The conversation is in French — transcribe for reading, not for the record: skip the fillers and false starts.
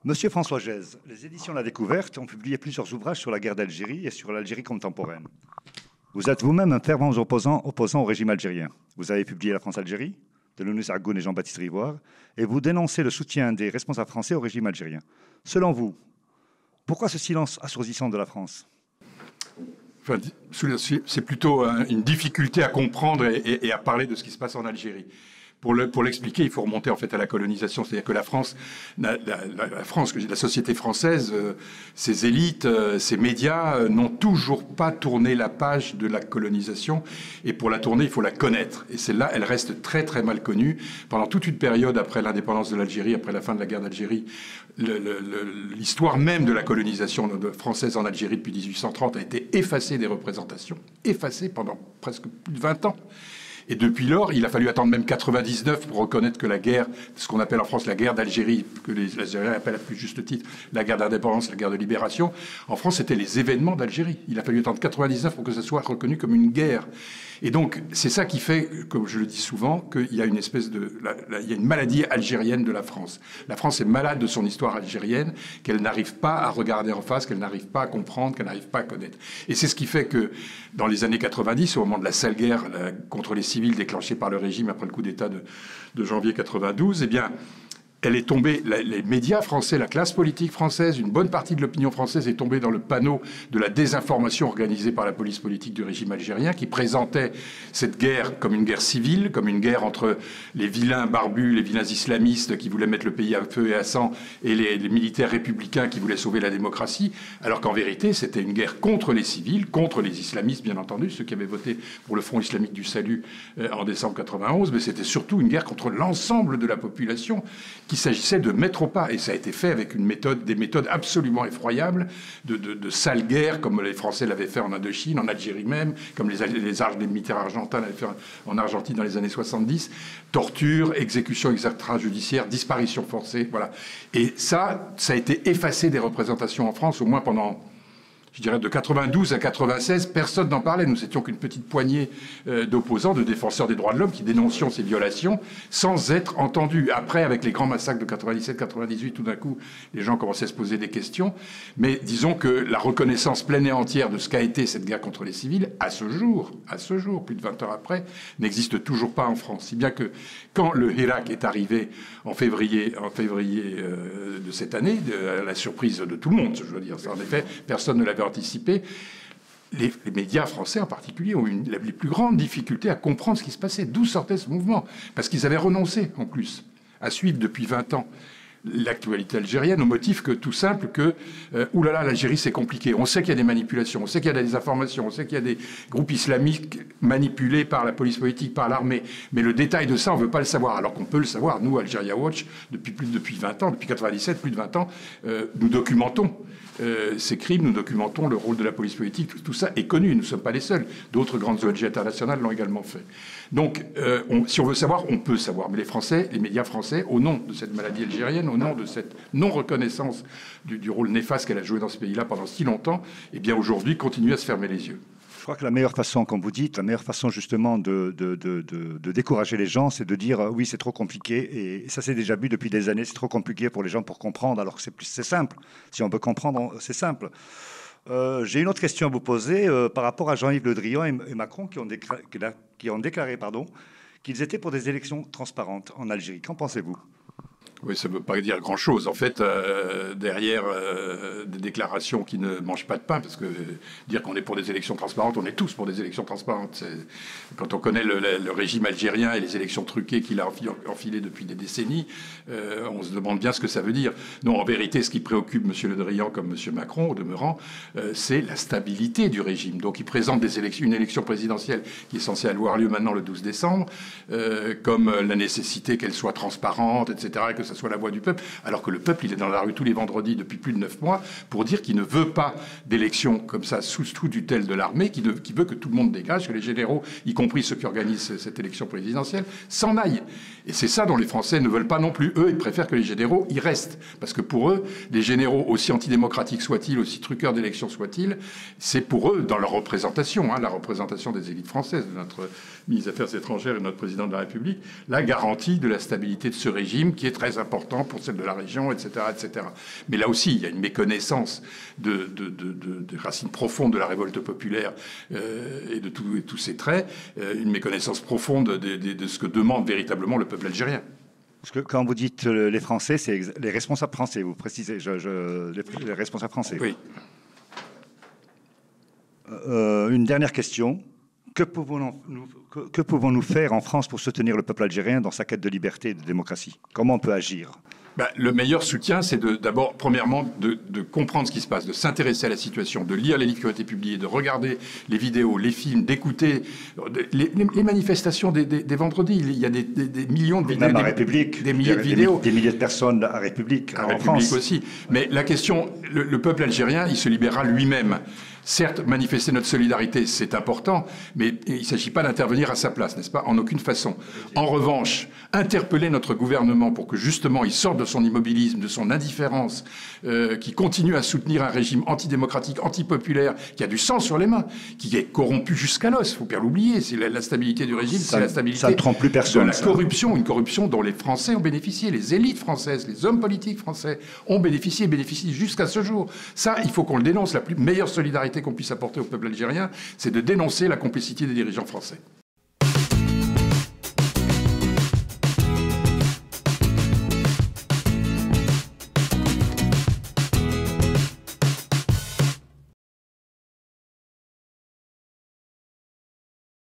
Monsieur François Gèze, les éditions La Découverte ont publié plusieurs ouvrages sur la guerre d'Algérie et sur l'Algérie contemporaine. Vous êtes vous-même un fervent opposant au régime algérien. Vous avez publié La France-Algérie, de Lounous Argoun et Jean-Baptiste Rivoire, et vous dénoncez le soutien des responsables français au régime algérien. Selon vous, pourquoi ce silence assourdissant de la France ? Enfin, c'est plutôt une difficulté à comprendre et à parler de ce qui se passe en Algérie. Pour l'expliquer, il faut remonter en fait à la colonisation, c'est-à-dire que la France, la société française, ses élites, ses médias n'ont toujours pas tourné la page de la colonisation. Et pour la tourner, il faut la connaître. Et celle-là, elle reste très très mal connue. Pendant toute une période après l'indépendance de l'Algérie, après la fin de la guerre d'Algérie, l'histoire même de la colonisation française en Algérie depuis 1830 a été effacée des représentations, effacée pendant presque plus de 20 ans. Et depuis lors, il a fallu attendre même 99 pour reconnaître que la guerre, ce qu'on appelle en France la guerre d'Algérie, que les Algériens appellent à plus juste titre la guerre d'indépendance, la guerre de libération, en France, c'était les événements d'Algérie. Il a fallu attendre 99 pour que ça soit reconnu comme une guerre. Et donc, c'est ça qui fait, comme je le dis souvent, qu'il y a une espèce il y a une maladie algérienne de la France. La France est malade de son histoire algérienne, qu'elle n'arrive pas à regarder en face, qu'elle n'arrive pas à comprendre, qu'elle n'arrive pas à connaître. Et c'est ce qui fait que, dans les années 90, au moment de la sale guerre contre les civils déclenchée par le régime après le coup d'État de janvier 92, eh bien, elle est tombée, les médias français, la classe politique française, une bonne partie de l'opinion française est tombée dans le panneau de la désinformation organisée par la police politique du régime algérien, qui présentait cette guerre comme une guerre civile, comme une guerre entre les vilains barbus, les vilains islamistes qui voulaient mettre le pays à feu et à sang, et les militaires républicains qui voulaient sauver la démocratie, alors qu'en vérité, c'était une guerre contre les civils, contre les islamistes, bien entendu, ceux qui avaient voté pour le Front islamique du salut en décembre 91, mais c'était surtout une guerre contre l'ensemble de la population qu'il s'agissait de mettre au pas. Et ça a été fait avec des méthodes absolument effroyables, de sales guerres, comme les Français l'avaient fait en Indochine, en Algérie même, comme les militaires argentins l'avaient fait en Argentine dans les années 70. Torture, exécution extrajudiciaire, disparition forcée, voilà. Et ça a été effacé des représentations en France, au moins pendant... Je dirais de 92 à 96, personne n'en parlait. Nous étions qu'une petite poignée d'opposants, de défenseurs des droits de l'homme qui dénoncions ces violations sans être entendus. Après, avec les grands massacres de 97-98, tout d'un coup, les gens commençaient à se poser des questions. Mais disons que la reconnaissance pleine et entière de ce qu'a été cette guerre contre les civils, à ce jour, plus de 20 ans après, n'existe toujours pas en France. Si bien que quand le Hirak est arrivé en février de cette année, à la surprise de tout le monde, je veux dire, en effet, personne ne l'avait anticipé. Les médias français en particulier ont eu les plus grandes difficultés à comprendre ce qui se passait, d'où sortait ce mouvement, parce qu'ils avaient renoncé en plus à suivre depuis 20 ans l'actualité algérienne au motif que tout simple que oulala, l'Algérie c'est compliqué, on sait qu'il y a des manipulations, on sait qu'il y a des informations, on sait qu'il y a des groupes islamiques manipulés par la police politique, par l'armée, mais le détail de ça on veut pas le savoir, alors qu'on peut le savoir. Nous, Algeria Watch, depuis 20 ans, depuis 97, plus de 20 ans, nous documentons ces crimes, nous documentons le rôle de la police politique, tout ça est connu, nous ne sommes pas les seuls. D'autres grandes ONG internationales l'ont également fait. Donc, si on veut savoir, on peut savoir. Mais les Français, les médias français, au nom de cette maladie algérienne, au nom de cette non-reconnaissance du rôle néfaste qu'elle a joué dans ce pays-là pendant si longtemps, eh bien aujourd'hui, continuent à se fermer les yeux. Je crois que la meilleure façon, comme vous dites, la meilleure façon justement de décourager les gens, c'est de dire oui, c'est trop compliqué. Et ça, c'est déjà vu depuis des années, c'est trop compliqué pour les gens pour comprendre, alors que c'est simple. Si on veut comprendre, c'est simple. J'ai une autre question à vous poser par rapport à Jean-Yves Le Drian et Macron qui ont déclaré qu'ils étaient pour des élections transparentes en Algérie. Qu'en pensez-vous ? Oui, ça ne veut pas dire grand-chose. En fait, derrière des déclarations qui ne mangent pas de pain, parce que dire qu'on est pour des élections transparentes, on est tous pour des élections transparentes. Quand on connaît le régime algérien et les élections truquées qu'il a enfilées depuis des décennies, on se demande bien ce que ça veut dire. Non, en vérité, ce qui préoccupe M. Le Drian comme M. Macron, au demeurant, c'est la stabilité du régime. Donc, il présente une élection présidentielle qui est censée avoir lieu maintenant le 12 décembre, comme la nécessité qu'elle soit transparente, etc., que ça soit la voix du peuple, alors que le peuple, il est dans la rue tous les vendredis depuis plus de 9 mois pour dire qu'il ne veut pas d'élection comme ça sous tutelle de l'armée, qui veut que tout le monde dégage, que les généraux, y compris ceux qui organisent cette élection présidentielle, s'en aillent. Et c'est ça dont les Français ne veulent pas non plus. Eux, ils préfèrent que les généraux y restent. Parce que pour eux, les généraux, aussi antidémocratiques soient-ils, aussi truqueurs d'élections soient-ils, c'est pour eux, dans leur représentation, la représentation des élites françaises, de notre ministre des Affaires étrangères et de notre président de la République, la garantie de la stabilité de ce régime qui est très important pour celle de la région, etc., etc. Mais là aussi, il y a une méconnaissance des racines profondes de la révolte populaire et de tous ses traits, une méconnaissance profonde de ce que demande véritablement le peuple algérien. Parce que quand vous dites les Français, c'est les responsables français, vous précisez, les responsables français. Oui. Une dernière question. Que pouvons-nous faire en France pour soutenir le peuple algérien dans sa quête de liberté et de démocratie? Comment on peut agir? Le meilleur soutien, c'est d'abord, premièrement, de comprendre ce qui se passe, de s'intéresser à la situation, de lire les livres qui ont été publiés, de regarder les vidéos, les films, d'écouter les manifestations des vendredis. Il y a des millions de vidéos. Même à République. Des milliers de vidéos. Des milliers de personnes à République, à en République France. Aussi. Mais la question, le peuple algérien, il se libérera lui-même. Certes, manifester notre solidarité, c'est important, mais il ne s'agit pas d'intervenir à sa place, n'est-ce pas? En aucune façon. En revanche, interpeller notre gouvernement pour que justement il sorte de son immobilisme, de son indifférence, qui continue à soutenir un régime antidémocratique, antipopulaire, qui a du sang sur les mains, qui est corrompu jusqu'à l'os, il ne faut pas l'oublier. C'est la stabilité du régime, c'est la stabilité ça ne trompe plus personne, de la corruption, une corruption dont les Français ont bénéficié, les élites françaises, les hommes politiques français ont bénéficié et bénéficient jusqu'à ce jour. Ça, il faut qu'on le dénonce. La meilleure solidarité qu'on puisse apporter au peuple algérien, c'est de dénoncer la complicité des dirigeants français.